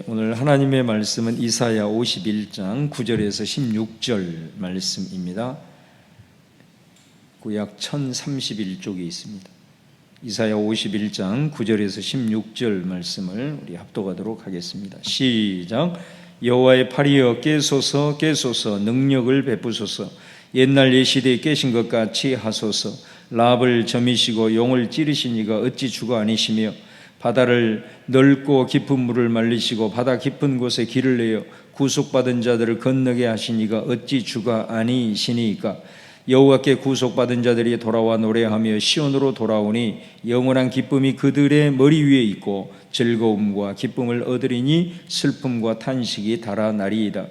오늘 하나님의 말씀은 이사야 51장 9절에서 16절 말씀입니다. 구약 1031쪽에 있습니다. 이사야 51장 9절에서 16절 말씀을 우리 합독하도록 하겠습니다. 시작. 여호와의 팔이여 깨소서 깨소서, 능력을 베푸소서. 옛날 예시대에 깨신 것 같이 하소서. 랍을 점이시고 용을 찌르신 이가 어찌 주가 아니시며, 바다를 넓고 깊은 물을 말리시고 바다 깊은 곳에 길을 내어 구속받은 자들을 건너게 하신 이가 어찌 주가 아니시니까. 여호와께 구속받은 자들이 돌아와 노래하며 시온으로 돌아오니 영원한 기쁨이 그들의 머리 위에 있고 즐거움과 기쁨을 얻으리니 슬픔과 탄식이 달아나리이다.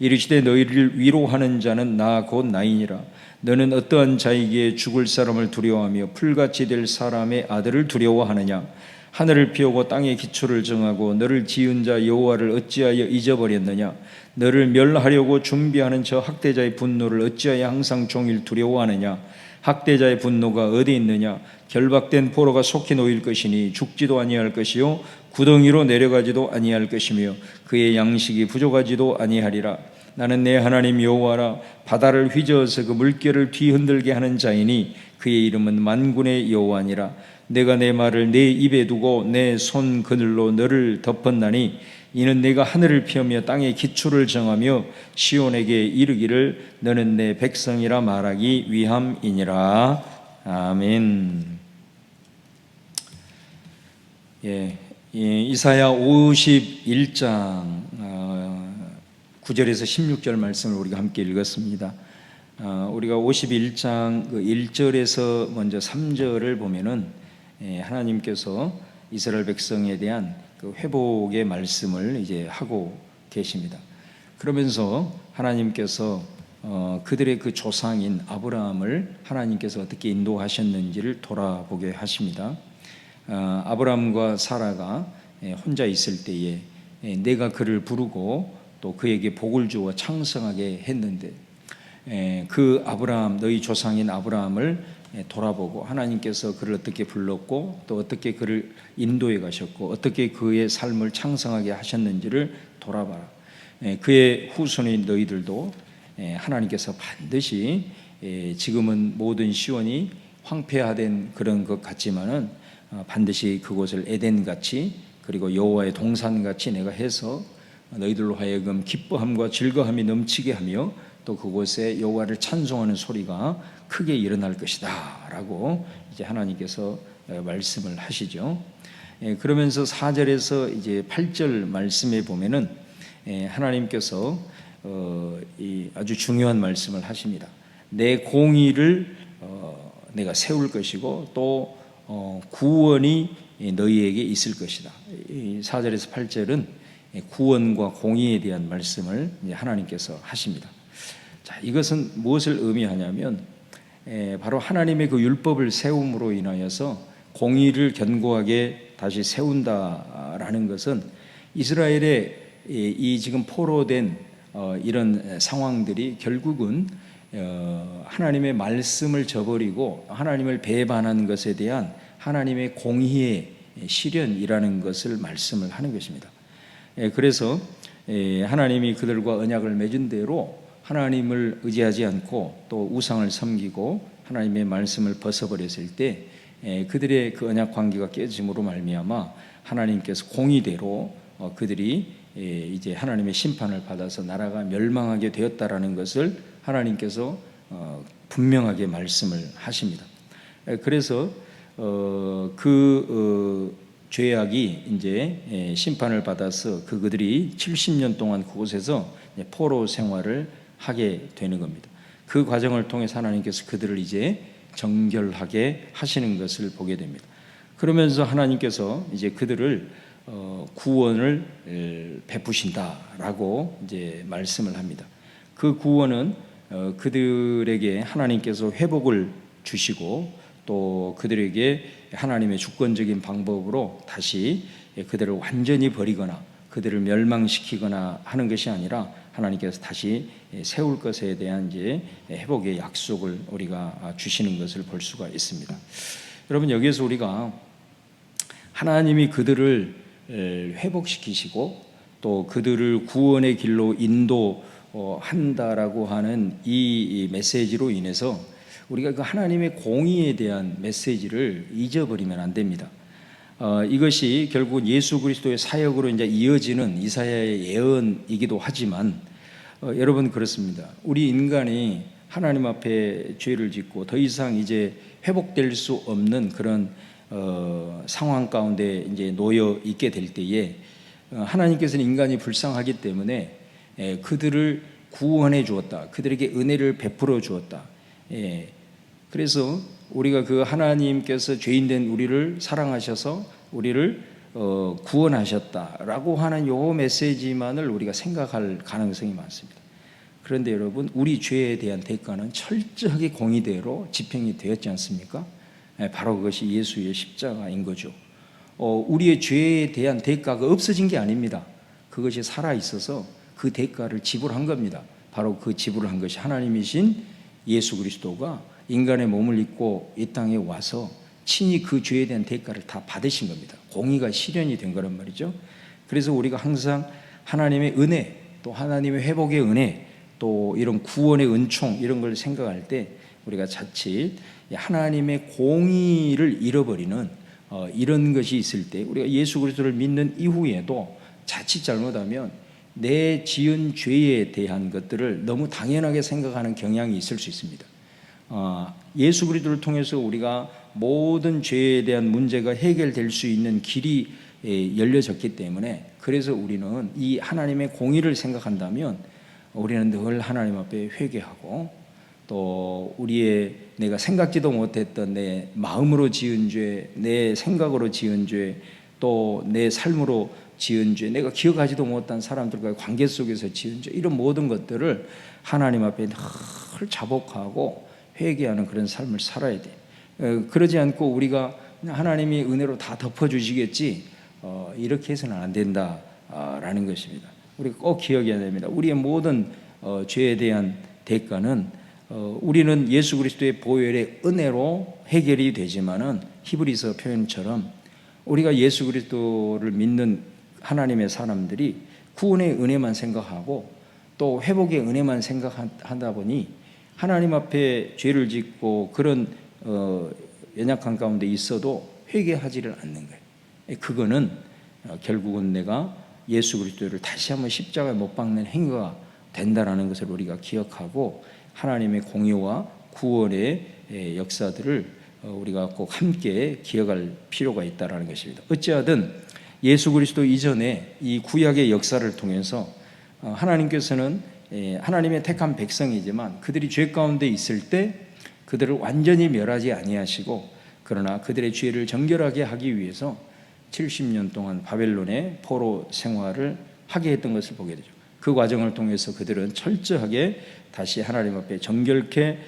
이르시되 너희를 위로하는 자는 나 곧 나이니라. 너는 어떠한 자에게 죽을 사람을 두려워하며 풀같이 될 사람의 아들을 두려워하느냐. 하늘을 피우고 땅의 기초를 정하고 너를 지은 자 여호와를 어찌하여 잊어버렸느냐. 너를 멸하려고 준비하는 저 학대자의 분노를 어찌하여 항상 종일 두려워하느냐. 학대자의 분노가 어디 있느냐. 결박된 포로가 속히 놓일 것이니 죽지도 아니할 것이요 구덩이로 내려가지도 아니할 것이며 그의 양식이 부족하지도 아니하리라. 나는 내 하나님 여호와라. 바다를 휘저어서 그 물결을 뒤흔들게 하는 자이니 그의 이름은 만군의 여호와니라. 내가 내 말을 내 입에 두고 내 손 그늘로 너를 덮었나니 이는 내가 하늘을 펴며 땅의 기초를 정하며 시온에게 이르기를 너는 내 백성이라 말하기 위함이니라. 아멘. 이사야 51장 9절에서 16절 말씀을 우리가 함께 읽었습니다. 우리가 51장 1절에서 먼저 3절을 보면은 하나님께서 이스라엘 백성에 대한 그 회복의 말씀을 이제 하고 계십니다. 그러면서 하나님께서 그들의 그 조상인 아브라함을 하나님께서 어떻게 인도하셨는지를 돌아보게 하십니다. 아브라함과 사라가 혼자 있을 때에 내가 그를 부르고 또 그에게 복을 주어 창성하게 했는데, 그 아브라함, 너희 조상인 아브라함을 돌아보고 하나님께서 그를 어떻게 불렀고 또 어떻게 그를 인도해 가셨고 어떻게 그의 삶을 창성하게 하셨는지를 돌아봐라. 그의 후손인 너희들도 하나님께서 반드시, 지금은 모든 시온이 황폐화된 그런 것 같지만은 반드시 그곳을 에덴같이 그리고 여호와의 동산같이 내가 해서 너희들로 하여금 기뻐함과 즐거움이 넘치게 하며 또 그곳에 여호와를 찬송하는 소리가 크게 일어날 것이다 라고 이제 하나님께서 말씀을 하시죠. 그러면서 4절에서 이제 8절 말씀에 보면은 하나님께서 아주 중요한 말씀을 하십니다. 내 공의를 내가 세울 것이고 또 구원이 너희에게 있을 것이다. 4절에서 8절은 구원과 공의에 대한 말씀을 하나님께서 하십니다. 자, 이것은 무엇을 의미하냐면 바로 하나님의 그 율법을 세움으로 인하여서 공의를 견고하게 다시 세운다라는 것은 이스라엘의 이 지금 포로된 이런 상황들이 결국은 하나님의 말씀을 저버리고 하나님을 배반한 것에 대한 하나님의 공의의 실현이라는 것을 말씀을 하는 것입니다. 그래서 하나님이 그들과 언약을 맺은 대로 하나님을 의지하지 않고 또 우상을 섬기고 하나님의 말씀을 벗어버렸을 때 그들의 그 언약 관계가 깨짐으로 말미암아 하나님께서 공의대로 그들이 이제 하나님의 심판을 받아서 나라가 멸망하게 되었다라는 것을 하나님께서 분명하게 말씀을 하십니다. 그래서 죄악이 이제 심판을 받아서 그들이 70년 동안 그곳에서 포로 생활을 하게 되는 겁니다. 그 과정을 통해서 하나님께서 그들을 이제 정결하게 하시는 것을 보게 됩니다. 그러면서 하나님께서 이제 그들을 구원을 베푸신다라고 이제 말씀을 합니다. 그 구원은 그들에게 하나님께서 회복을 주시고 또 그들에게 하나님의 주권적인 방법으로 다시 그들을 완전히 버리거나 그들을 멸망시키거나 하는 것이 아니라 하나님께서 다시 세울 것에 대한 이제 회복의 약속을 우리가 주시는 것을 볼 수가 있습니다. 여러분, 여기에서 우리가 하나님이 그들을 회복시키시고 또 그들을 구원의 길로 인도한다라고 하는 이 메시지로 인해서 우리가 그 하나님의 공의에 대한 메시지를 잊어버리면 안 됩니다. 이것이 결국 예수 그리스도의 사역으로 이제 이어지는 이사야의 예언이기도 하지만 여러분 그렇습니다. 우리 인간이 하나님 앞에 죄를 짓고 더 이상 이제 회복될 수 없는 그런 상황 가운데 이제 놓여 있게 될 때에 하나님께서는 인간이 불쌍하기 때문에 그들을 구원해 주었다. 그들에게 은혜를 베풀어 주었다. 그래서 우리가 그 하나님께서 죄인된 우리를 사랑하셔서 우리를 구원하셨다라고 하는 요 메시지만을 우리가 생각할 가능성이 많습니다. 그런데 여러분, 우리 죄에 대한 대가는 철저하게 공의대로 집행이 되었지 않습니까? 바로 그것이 예수의 십자가인 거죠. 우리의 죄에 대한 대가가 없어진 게 아닙니다. 그것이 살아있어서 그 대가를 지불한 겁니다. 바로 그 지불을 한 것이 하나님이신 예수 그리스도가 인간의 몸을 입고 이 땅에 와서 친히 그 죄에 대한 대가를 다 받으신 겁니다. 공의가 실현이 된 거란 말이죠. 그래서 우리가 항상 하나님의 은혜, 또 하나님의 회복의 은혜, 또 이런 구원의 은총 이런 걸 생각할 때 우리가 자칫 하나님의 공의를 잃어버리는 이런 것이 있을 때 우리가 예수 그리스도를 믿는 이후에도 자칫 잘못하면 내 지은 죄에 대한 것들을 너무 당연하게 생각하는 경향이 있을 수 있습니다. 예수 그리스도를 통해서 우리가 모든 죄에 대한 문제가 해결될 수 있는 길이 열려졌기 때문에 그래서 우리는 이 하나님의 공의를 생각한다면 우리는 늘 하나님 앞에 회개하고 또 우리의 내가 생각지도 못했던 내 마음으로 지은 죄, 내 생각으로 지은 죄, 또 내 삶으로 지은 죄, 내가 기억하지도 못한 사람들과의 관계 속에서 지은 죄, 이런 모든 것들을 하나님 앞에 늘 자복하고 회개하는 그런 삶을 살아야 돼. 그러지 않고 우리가 하나님이 은혜로 다 덮어주시겠지 이렇게 해서는 안 된다라는 것입니다. 우리가 꼭 기억해야 됩니다. 우리의 모든 죄에 대한 대가는 우리는 예수 그리스도의 보혈의 은혜로 해결이 되지만은 히브리서 표현처럼 우리가 예수 그리스도를 믿는 하나님의 사람들이 구원의 은혜만 생각하고 또 회복의 은혜만 생각한다 보니 하나님 앞에 죄를 짓고 그런 연약한 가운데 있어도 회개하지를 않는 거예요. 그거는 결국은 내가 예수 그리스도를 다시 한번 십자가에 못 박는 행위가 된다라는 것을 우리가 기억하고 하나님의 공의와 구원의 역사들을 우리가 꼭 함께 기억할 필요가 있다라는 것입니다. 어찌하든 예수 그리스도 이전에 이 구약의 역사를 통해서 하나님께서는 하나님의 택한 백성이지만 그들이 죄 가운데 있을 때 그들을 완전히 멸하지 아니하시고 그러나 그들의 죄를 정결하게 하기 위해서 70년 동안 바벨론의 포로 생활을 하게 했던 것을 보게 되죠. 그 과정을 통해서 그들은 철저하게 다시 하나님 앞에 정결케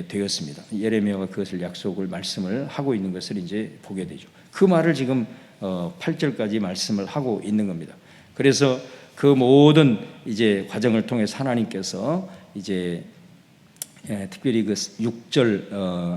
되었습니다. 예레미야가 그것을 약속을 말씀을 하고 있는 것을 이제 보게 되죠. 그 말을 지금 8절까지 말씀을 하고 있는 겁니다. 그래서 그 모든 이제 과정을 통해서 하나님께서 이제 특별히 그 6절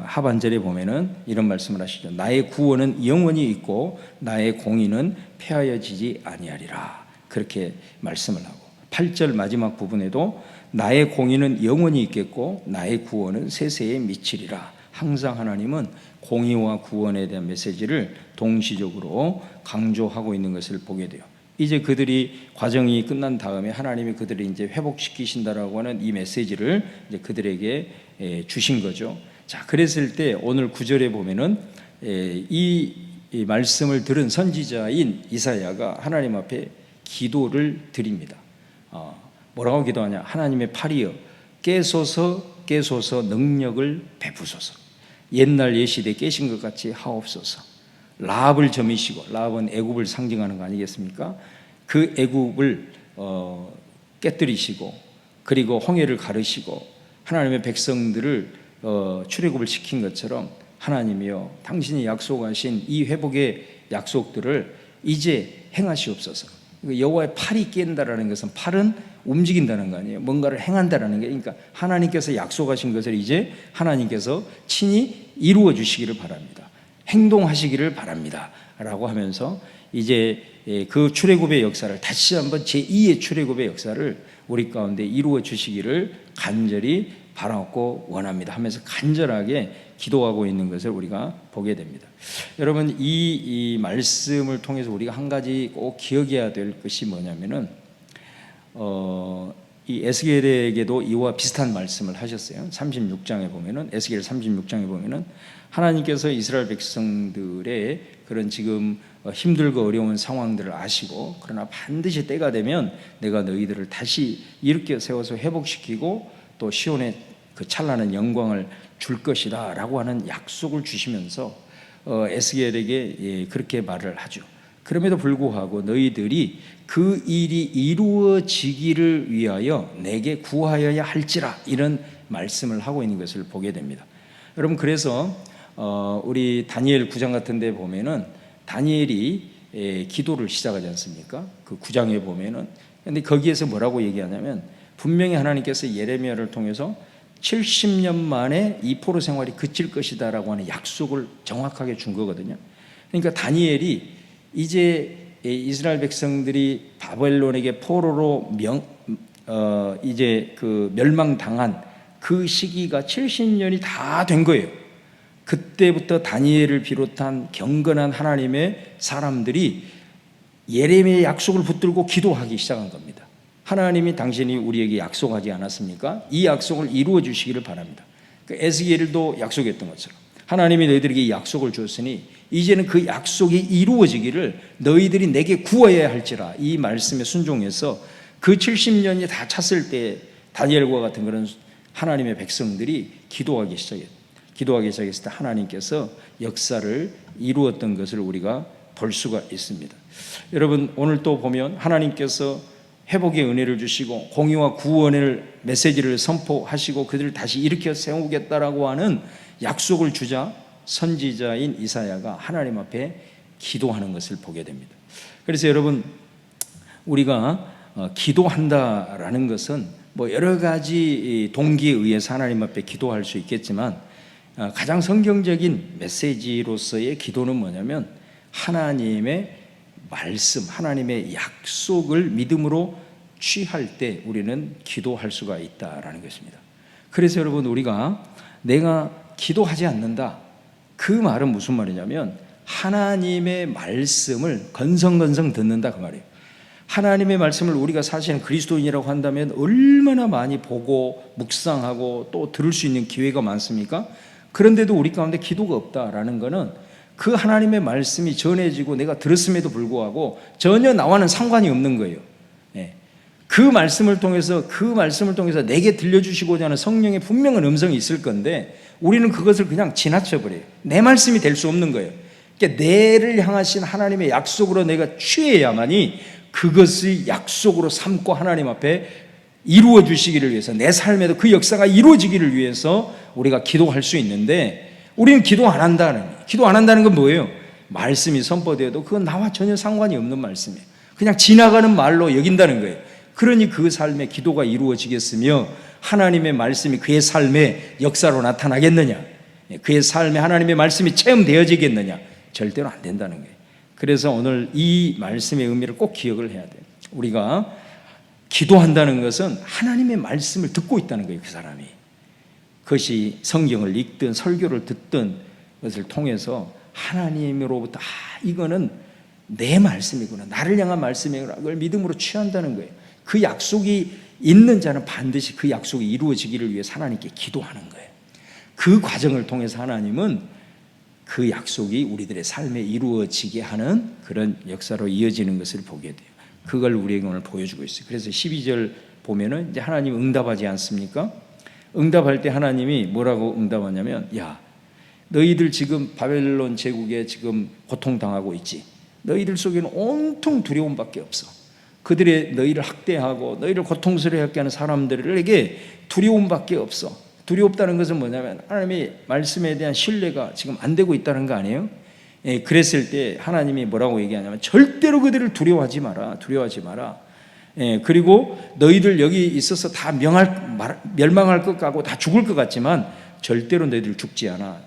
하반절에 보면은 이런 말씀을 하시죠. 나의 구원은 영원히 있고 나의 공의는 폐하여지지 아니하리라. 그렇게 말씀을 하고 8절 마지막 부분에도 나의 공의는 영원히 있겠고 나의 구원은 세세에 미치리라. 항상 하나님은 공의와 구원에 대한 메시지를 동시적으로 강조하고 있는 것을 보게 돼요. 이제 그들이 과정이 끝난 다음에 하나님이 그들을 이제 회복시키신다라고 하는 이 메시지를 이제 그들에게 주신 거죠. 자, 그랬을 때 오늘 9절에 보면은 이 말씀을 들은 선지자인 이사야가 하나님 앞에 기도를 드립니다. 뭐라고 기도하냐? 하나님의 팔이여 깨소서 능력을 베푸소서. 옛날 예시대 깨신 것 같이 하옵소서. 라합을 점이시고, 라합은 애굽을 상징하는 거 아니겠습니까? 그 애굽을 깨뜨리시고 그리고 홍해를 가르시고 하나님의 백성들을 출애굽을 시킨 것처럼 하나님이여 당신이 약속하신 이 회복의 약속들을 이제 행하시옵소서. 여호와의 팔이 깬다라는 것은 팔은 움직인다는 거 아니에요. 뭔가를 행한다라는 게, 그러니까 하나님께서 약속하신 것을 이제 하나님께서 친히 이루어 주시기를 바랍니다. 행동하시기를 바랍니다 라고 하면서 이제 그 출애굽의 역사를 다시 한번 제2의 출애굽의 역사를 우리 가운데 이루어 주시기를 간절히 바라고 원합니다 하면서 간절하게 기도하고 있는 것을 우리가 보게 됩니다. 여러분, 이 말씀을 통해서 우리가 한 가지 꼭 기억해야 될 것이 뭐냐면은 이 에스겔에게도 이와 비슷한 말씀을 하셨어요. 36장에 보면은, 에스겔 36장에 보면은 하나님께서 이스라엘 백성들의 그런 지금 힘들고 어려운 상황들을 아시고, 그러나 반드시 때가 되면 내가 너희들을 다시 일으켜 세워서 회복시키고 또 시온의 그 찬란한 영광을 줄 것이다 라고 하는 약속을 주시면서 에스겔에게 그렇게 말을 하죠. 그럼에도 불구하고 너희들이 그 일이 이루어지기를 위하여 내게 구하여야 할지라, 이런 말씀을 하고 있는 것을 보게 됩니다. 여러분, 그래서 우리 다니엘 9장 같은 데 보면은 다니엘이 기도를 시작하지 않습니까? 그 9장에 보면은. 근데 거기에서 뭐라고 얘기하냐면, 분명히 하나님께서 예레미야를 통해서 70년 만에 이 포로 생활이 그칠 것이다 라고 하는 약속을 정확하게 준 거거든요. 그러니까 다니엘이 이제 이스라엘 백성들이 바벨론에게 포로로 이제 그 멸망당한 그 시기가 70년이 다 된 거예요. 그때부터 다니엘을 비롯한 경건한 하나님의 사람들이 예레미야의 약속을 붙들고 기도하기 시작한 겁니다. 하나님이 당신이 우리에게 약속하지 않았습니까? 이 약속을 이루어 주시기를 바랍니다. 에스겔도 약속했던 것처럼 하나님이 너희들에게 이 약속을 주었으니 이제는 그 약속이 이루어지기를 너희들이 내게 구해야 할지라, 이 말씀에 순종해서 그 70년이 다 찼을 때 다니엘과 같은 그런 하나님의 백성들이 기도하기 시작했을 때 하나님께서 역사를 이루었던 것을 우리가 볼 수가 있습니다. 여러분, 오늘 또 보면 하나님께서 회복의 은혜를 주시고 공의와 구원의 메시지를 선포하시고 그들을 다시 일으켜 세우겠다라고 하는 약속을 주자 선지자인 이사야가 하나님 앞에 기도하는 것을 보게 됩니다. 그래서 여러분, 우리가 기도한다라는 것은 뭐 여러 가지 동기에 의해서 하나님 앞에 기도할 수 있겠지만, 가장 성경적인 메시지로서의 기도는 뭐냐면 하나님의 말씀, 하나님의 약속을 믿음으로 취할 때 우리는 기도할 수가 있다라는 것입니다. 그래서 여러분, 우리가 내가 기도하지 않는다, 그 말은 무슨 말이냐면 하나님의 말씀을 건성건성 듣는다, 그 말이에요. 하나님의 말씀을 우리가 사실은 그리스도인이라고 한다면 얼마나 많이 보고 묵상하고 또 들을 수 있는 기회가 많습니까? 그런데도 우리 가운데 기도가 없다라는 것은 그 하나님의 말씀이 전해지고 내가 들었음에도 불구하고 전혀 나와는 상관이 없는 거예요. 그 말씀을 통해서 내게 들려주시고자 하는 성령의 분명한 음성이 있을 건데 우리는 그것을 그냥 지나쳐버려요. 내 말씀이 될 수 없는 거예요. 그러니까 내를 향하신 하나님의 약속으로 내가 취해야만이 그것의 약속으로 삼고 하나님 앞에 이루어 주시기를 위해서, 내 삶에도 그 역사가 이루어지기를 위해서 우리가 기도할 수 있는데, 우리는 기도 안 한다는 건 뭐예요? 말씀이 선포되어도 그건 나와 전혀 상관이 없는 말씀이에요. 그냥 지나가는 말로 여긴다는 거예요. 그러니 그 삶에 기도가 이루어지겠으며 하나님의 말씀이 그의 삶에 역사로 나타나겠느냐? 그의 삶에 하나님의 말씀이 체험되어지겠느냐? 절대로 안 된다는 거예요. 그래서 오늘 이 말씀의 의미를 꼭 기억을 해야 돼요. 우리가 기도한다는 것은 하나님의 말씀을 듣고 있다는 거예요. 그 사람이 그것이 성경을 읽든 설교를 듣든 것을 통해서 하나님으로부터 이거는 내 말씀이구나, 나를 향한 말씀이구나, 그걸 믿음으로 취한다는 거예요. 그 약속이 있는 자는 반드시 그 약속이 이루어지기를 위해서 하나님께 기도하는 거예요. 그 과정을 통해서 하나님은 그 약속이 우리들의 삶에 이루어지게 하는 그런 역사로 이어지는 것을 보게 돼요. 그걸 우리에게 오늘 보여주고 있어요. 그래서 12절 보면은 이제 하나님 응답하지 않습니까? 응답할 때 하나님이 뭐라고 응답하냐면, 야, 너희들 지금 바벨론 제국에 지금 고통당하고 있지. 너희들 속에는 온통 두려움밖에 없어. 그들의 너희를 학대하고 너희를 고통스러워하게 하는 사람들에게 두려움밖에 없어. 두렵다는 것은 뭐냐면 하나님의 말씀에 대한 신뢰가 지금 안 되고 있다는 거 아니에요? 그랬을 때 하나님이 뭐라고 얘기하냐면 절대로 그들을 두려워하지 마라. 그리고 너희들 여기 있어서 다 멸망할 것 같고 다 죽을 것 같지만 절대로 너희들 죽지 않아.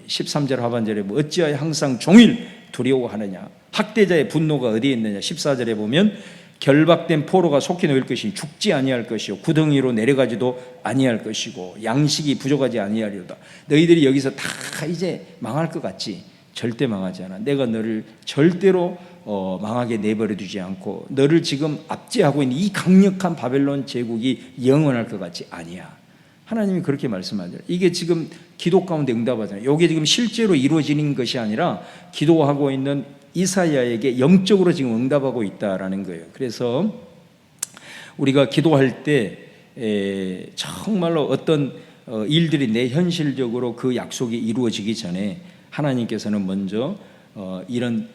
13절 하반절에 어찌하여 항상 종일 두려워하느냐? 학대자의 분노가 어디에 있느냐? 14절에 보면 결박된 포로가 속히 놓일 것이니 죽지 아니할 것이요 구덩이로 내려가지도 아니할 것이고 양식이 부족하지 아니하리로다. 너희들이 여기서 다 이제 망할 것 같지? 절대 망하지 않아. 내가 너를 절대로 망하게 내버려 두지 않고 너를 지금 압제하고 있는 이 강력한 바벨론 제국이 영원할 것 같지? 아니야. 하나님이 그렇게 말씀하잖아요. 이게 지금 기도 가운데 응답하잖아요. 이게 지금 실제로 이루어지는 것이 아니라 기도하고 있는 이사야에게 영적으로 지금 응답하고 있다라는 거예요. 그래서 우리가 기도할 때 정말로 어떤 일들이 내 현실적으로 그 약속이 이루어지기 전에 하나님께서는 먼저 이런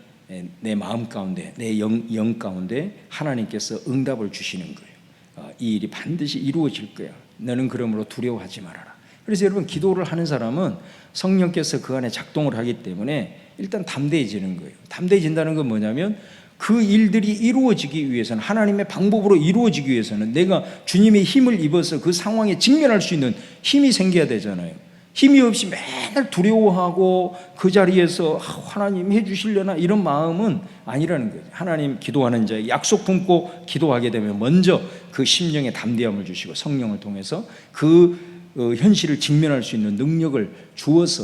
내 마음 가운데, 내 영 가운데 하나님께서 응답을 주시는 거예요. 이 일이 반드시 이루어질 거야. 너는 그러므로 두려워하지 말아라. 그래서 여러분, 기도를 하는 사람은 성령께서 그 안에 작동을 하기 때문에 일단 담대해지는 거예요. 담대해진다는 건 뭐냐면 그 일들이 이루어지기 위해서는, 하나님의 방법으로 이루어지기 위해서는 내가 주님의 힘을 입어서 그 상황에 직면할 수 있는 힘이 생겨야 되잖아요. 힘이 없이 맨날 두려워하고 그 자리에서 하나님 해주시려나 이런 마음은 아니라는 거예요. 하나님 기도하는 자에게 약속 품고 기도하게 되면 먼저 그 심령에 담대함을 주시고 성령을 통해서 그 현실을 직면할 수 있는 능력을 주어서,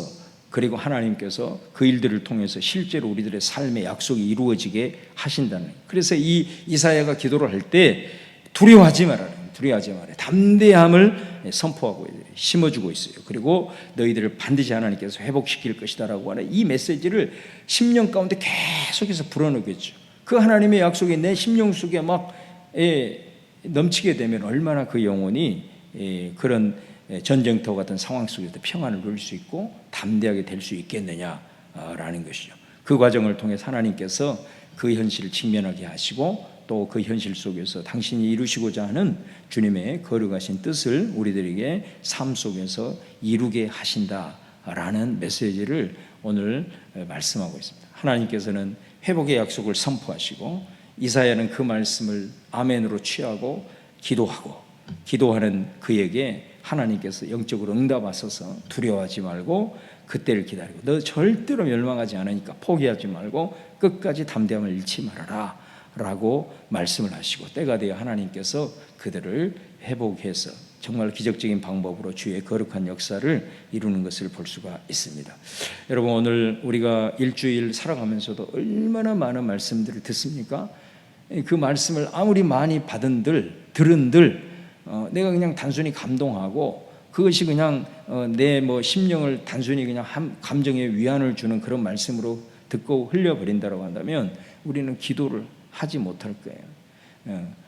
그리고 하나님께서 그 일들을 통해서 실제로 우리들의 삶의 약속이 이루어지게 하신다는 거예요. 그래서 이 이사야가 기도를 할 때 두려워하지 말아라, 두려워하지 말아라, 담대함을 선포하고 심어주고 있어요. 그리고 너희들을 반드시 하나님께서 회복시킬 것이다 라고 하는 이 메시지를 심령 가운데 계속해서 불어넣겠죠. 그 하나님의 약속이 내 심령 속에 막 넘치게 되면 얼마나 그 영혼이 그런 전쟁터 같은 상황 속에서 평안을 누릴 수 있고 담대하게 될 수 있겠느냐라는 것이죠. 그 과정을 통해 하나님께서 그 현실을 직면하게 하시고 또 그 현실 속에서 당신이 이루시고자 하는 주님의 거룩하신 뜻을 우리들에게 삶 속에서 이루게 하신다라는 메시지를 오늘 말씀하고 있습니다. 하나님께서는 회복의 약속을 선포하시고 이사야는 그 말씀을 아멘으로 취하고 기도하는 그에게 하나님께서 영적으로 응답하셔서 두려워하지 말고 그때를 기다리고 너 절대로 멸망하지 않으니까 포기하지 말고 끝까지 담대함을 잃지 말아라 라고 말씀을 하시고, 때가 되어 하나님께서 그들을 회복해서 정말 기적적인 방법으로 주의 거룩한 역사를 이루는 것을 볼 수가 있습니다. 여러분, 오늘 우리가 일주일 살아가면서도 얼마나 많은 말씀들을 듣습니까? 그 말씀을 아무리 많이 들은들 내가 그냥 단순히 감동하고 그것이 그냥 내 심령을 단순히 그냥 감정의 위안을 주는 그런 말씀으로 듣고 흘려버린다고 한다면 우리는 기도를 하지 못할 거예요.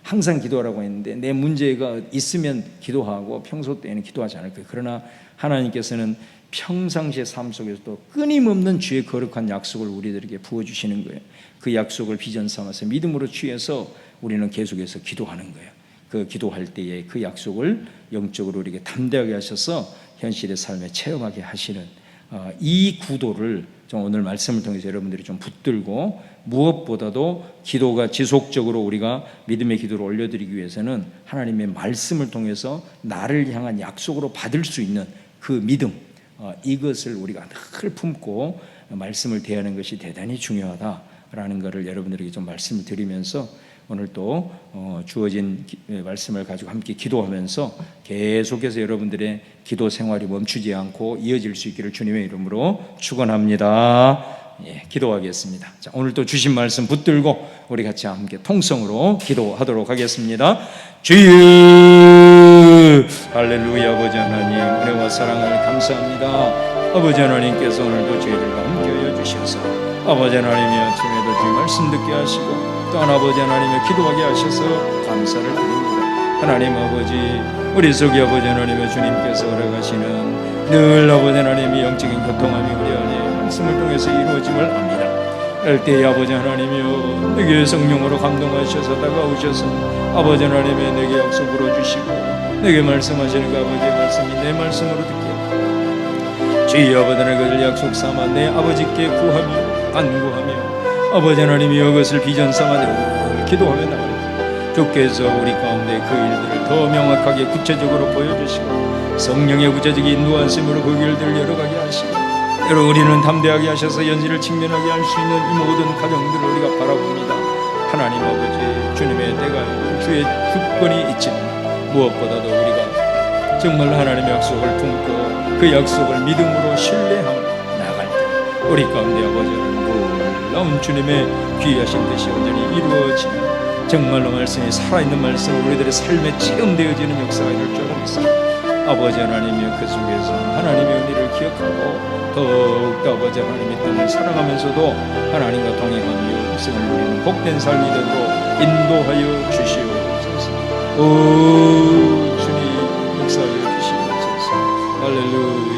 항상 기도하라고 했는데 내 문제가 있으면 기도하고 평소 때에는 기도하지 않을 거예요. 그러나 하나님께서는 평상시의 삶 속에서도 끊임없는 주의 거룩한 약속을 우리들에게 부어주시는 거예요. 그 약속을 비전 삼아서 믿음으로 취해서 우리는 계속해서 기도하는 거예요. 그 기도할 때에 그 약속을 영적으로 우리에게 담대하게 하셔서 현실의 삶에 체험하게 하시는 이 구도를 좀 오늘 말씀을 통해서 여러분들이 좀 붙들고, 무엇보다도 기도가 지속적으로 우리가 믿음의 기도를 올려드리기 위해서는 하나님의 말씀을 통해서 나를 향한 약속으로 받을 수 있는 그 믿음, 이것을 우리가 늘 품고 말씀을 대하는 것이 대단히 중요하다라는 것을 여러분들에게 좀 말씀을 드리면서 오늘 또 주어진 말씀을 가지고 함께 기도하면서 계속해서 여러분들의 기도 생활이 멈추지 않고 이어질 수 있기를 주님의 이름으로 축원합니다. 기도하겠습니다. 자, 오늘 또 주신 말씀 붙들고 우리 같이 함께 통성으로 기도하도록 하겠습니다. 주여, 할렐루야. 아버지 하나님, 은혜와 사랑을 감사합니다. 아버지 하나님께서 오늘도 저희들과 함께하여 주셔서 아버지 하나님이 아침에도 주의 말씀 듣게 하시고 또한 아버지 하나님의 기도하게 하셔서 감사를 드립니다. 하나님 아버지, 우리 속에 아버지 하나님의 주님께서 허락하시는 늘 아버지 하나님이 영적인 교통함이 우리 안에 말씀을 통해서 이루어짐을 압니다. 이럴 때에 아버지 하나님이여, 내게 성령으로 감동하셔서 다가오셔서 아버지 하나님의 내게 약속 불어주시고 내게 말씀하시는 그 아버지의 말씀이 내 말씀으로 듣게 하고 주의 아버지 하나님 그를 약속 삼아 내 아버지께 구하며 간구하며 아버지 하나님이 이것을 비전 삼아 늘 기도하며 나가는 주께서 우리 가운데 그 일들을 더 명확하게 구체적으로 보여주시고 성령의 구체적인 인도하심으로 그 일들을 열어가게 하시고 여러분, 우리는 담대하게 하셔서 연신을 직면하게 할 수 있는 이 모든 가정들을 우리가 바라봅니다. 하나님 아버지, 주님의 때가 주의 특권이 있지만 무엇보다도 우리가 정말 하나님의 약속을 품고 그 약속을 믿음으로 신뢰하며 나갈 때 우리 가운데 아버지는 놀라운 주님의 귀하신 뜻이 온전히 이루어지는, 정말로 말씀이 살아있는 말씀으로 우리들의 삶에 체험되어지는 역사가 이룰 줄 믿습니다. 아버지 하나님이여, 그 속에서 하나님의 은혜를 기억하고 더욱더 아버지 하나님의 땅을 사랑하면서도 하나님과 동행하며 영생을 누리는 복된 삶이 되도록 인도하여 주시옵소서. 오 주님, 역사하여 주시옵소서. 할렐루야.